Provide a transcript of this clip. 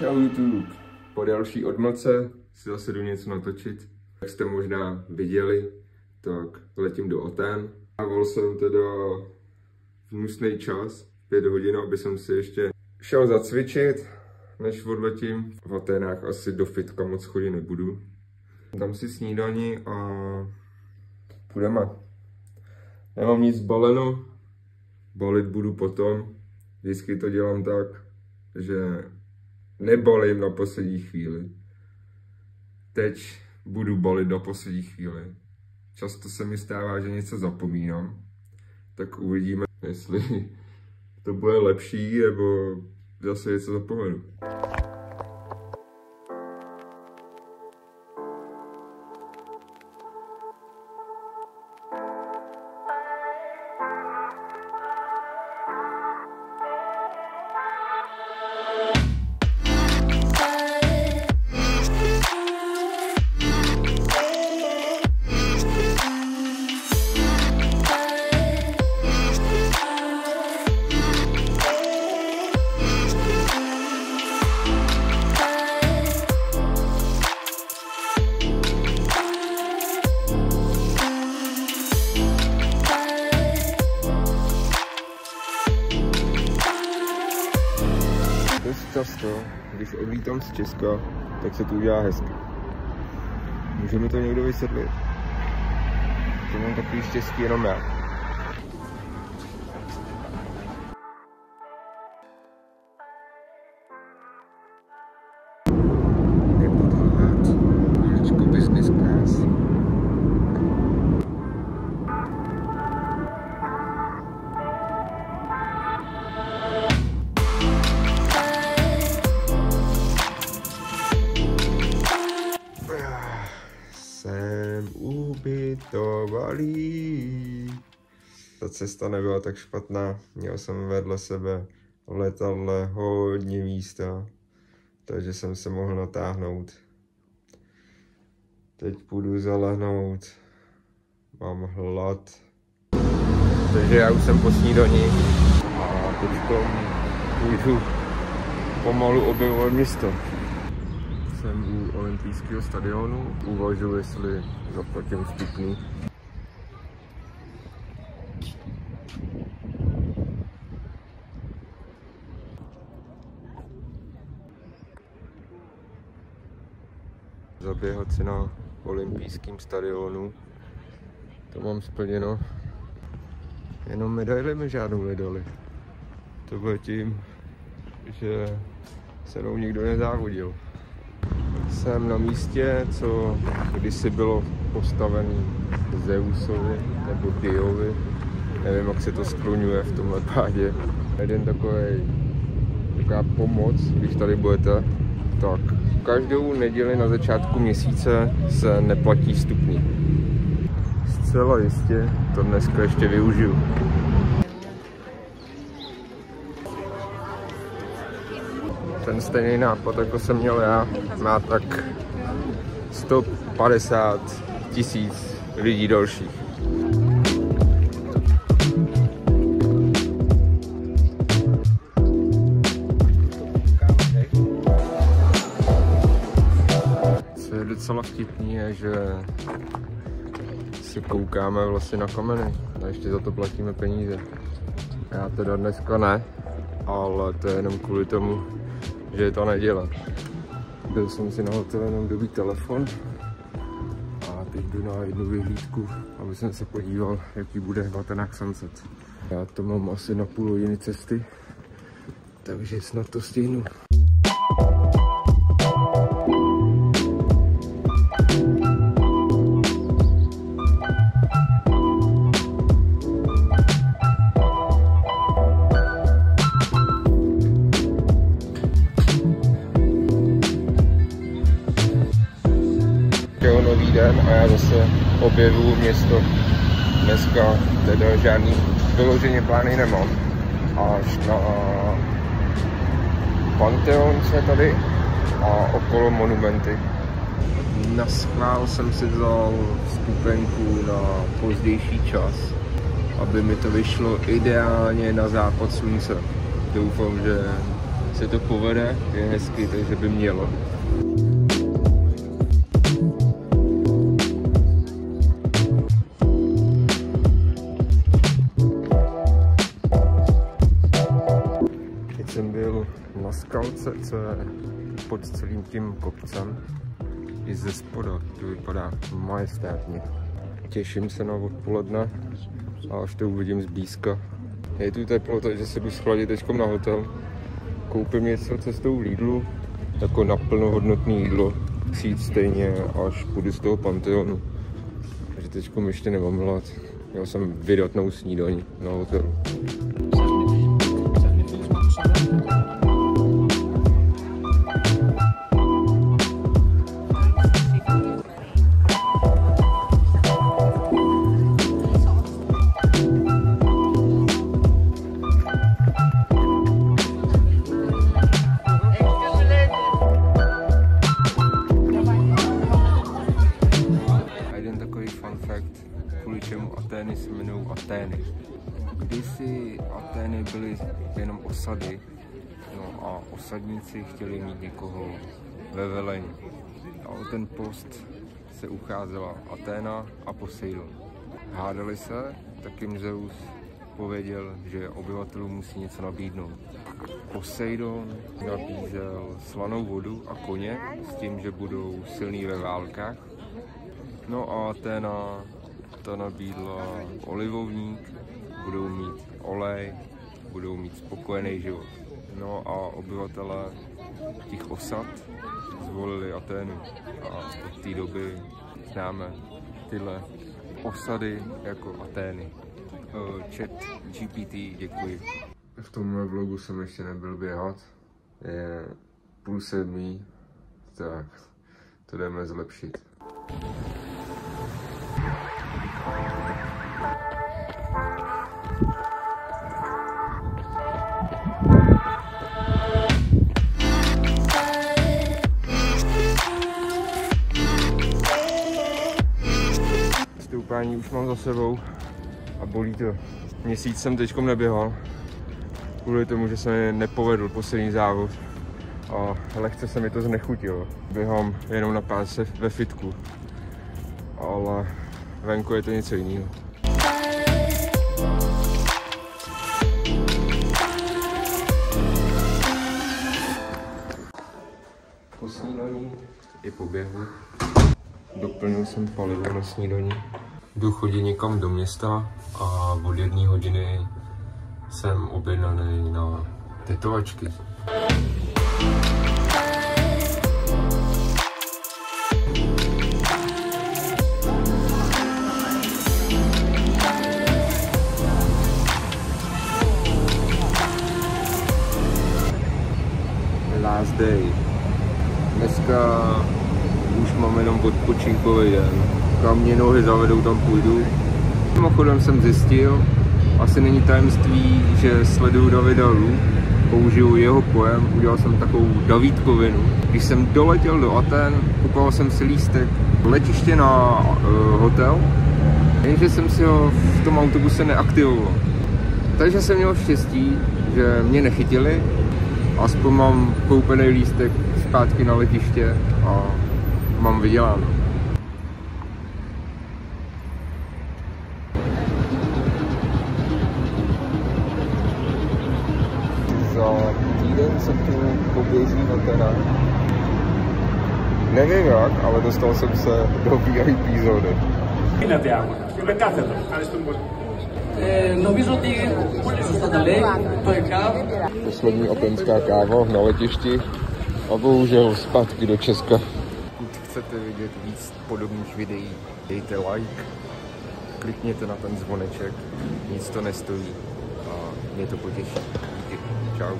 Čau YouTube. Po další odmlce si zase jdu něco natočit. Jak jste možná viděli, tak letím do Athén. A vol jsem teda hnusný čas, 5 hodin, aby jsem si ještě šel zacvičit, než odletím. V Athénách asi do fitka moc chodit nebudu. Dám si snídani a půjdeme. Nemám nic baleno, balit budu potom. Vždycky to dělám tak, že nebalím na poslední chvíli. Teď budu balit na poslední chvíli. Často se mi stává, že něco zapomínám. Tak uvidíme, jestli to bude lepší, nebo zase něco zapomenu. Dost často, když odlítám z Česka, tak se to udělá hezky. Může mi to někdo vysvětlit? To mám takový štěstí jenom já. Business class. Jsem ubytovaný. Ta cesta nebyla tak špatná. Měl jsem vedle sebe v letadle hodně místa, takže jsem se mohl natáhnout. Teď půjdu zalehnout. Mám hlad. Takže já už jsem po snídani a teď půjdu pomalu objevovat město. Jsem u olympijského stadionu, uvažuji, jestli zaplatím vstupný. Zaběhat si na olympijském stadionu, to mám splněno, jenom medaili mi žádnou nedali. To bylo tím, že se mnou nikdo nezávodil. Jsem na místě, co kdysi bylo postavený Zeusovi nebo Diovi, nevím, jak se to skloňuje v tomhle pádě. Jeden taková pomoc, když tady budete, tak každou neděli na začátku měsíce se neplatí vstupný. Zcela jistě to dneska ještě využiju. Ten stejný nápad, jako jsem měl já, má tak 150 000 lidí dalších. Co je docela vtipný, je, že si koukáme vlastně na kameny a ještě za to platíme peníze. Já teda dneska ne, ale to je jenom kvůli tomu, že je to neděle. Byl jsem si na hotelu jenom dobít telefon a teď jdu na jednu vyhlídku, aby jsem se podíval, jaký bude v Athénách sunset. Já to mám asi na půl hodiny cesty, takže snad to stihnu. Nový den a já zase objevuju město. Dneska teda žádný vyloženě plány nemám. Až na Pantheon jsme tady a okolo monumenty. Naschvál jsem si vzal vstupenku na pozdější čas, aby mi to vyšlo ideálně na západ slunce. Doufám, že se to povede, je hezky, takže by mělo. Teď jsem byl na skalce, co je pod celým tím kopcem. I ze spoda to vypadá majestátně. Těším se na odpoledne a až to uvidím zblízka. Je tu teplo, takže se jdu schladit teďkom na hotel. Koupím něco cestou Lidlu, jako na plnohodnotné jídlo. Chci jít stejně, až půjdu z toho Pantheonu. Takže teďkom ještě nemám hlad. Měl jsem vydatnou snídaní na hotelu. Kvůli čemu Atény se jmenují Atény. Kdysi Atény byly jenom osady, no a osadníci chtěli mít někoho ve velení. A o ten post se ucházela Aténa a Poseidon. Hádali se, tak jim Zeus pověděl, že obyvatelům musí něco nabídnout. Poseidon nabízel slanou vodu a koně s tím, že budou silní ve válkách. No a Aténa ta nabídla olivovník, budou mít olej, budou mít spokojený život. No a obyvatelé těch osad zvolili Aténu a od té doby známe tyhle osady jako Atény. Chat GPT, děkuji. V tomhle vlogu jsem ještě nebyl běhat, je 6:30, tak to jdeme zlepšit. Stoupání už mám za sebou a bolí to. Měsíc jsem teďkom neběhal, kvůli tomu, že se mi nepovedl poslední závod a lehce se mi to znechutilo. Běhám jenom na páse ve fitku, ale venku je to něco jiného. Po snídaní i po běhu doplnil jsem palivo na snídaní. Jdu chodit někam do města a od 1 hodiny jsem objednaný na tetovačky. Last day. Dneska už mám jenom odpočinkový den. Kam mě nohy zavedou, tam půjdu. Mimochodem jsem zjistil, asi není tajemství, že sleduju Davida Lu, použiju jeho pojem, udělal jsem takovou Davídkovinu. Když jsem doletěl do Aten, kupoval jsem si lístek letiště na hotel, jenže jsem si ho v tom autobuse neaktivoval. Takže jsem měl štěstí, že mě nechytili, aspoň mám koupený lístek zpátky na letiště a mám vyděláno. Za týden se tu poběžím Atena. Nevím jak, ale dostal jsem se do VIP zóny. Poslední atenská káva na letišti a bohužel zpátky do Česka. Pokud chcete vidět víc podobných videí, dejte like, klikněte na ten zvoneček, nic to nestojí a mě to potěší. Díky. Čau.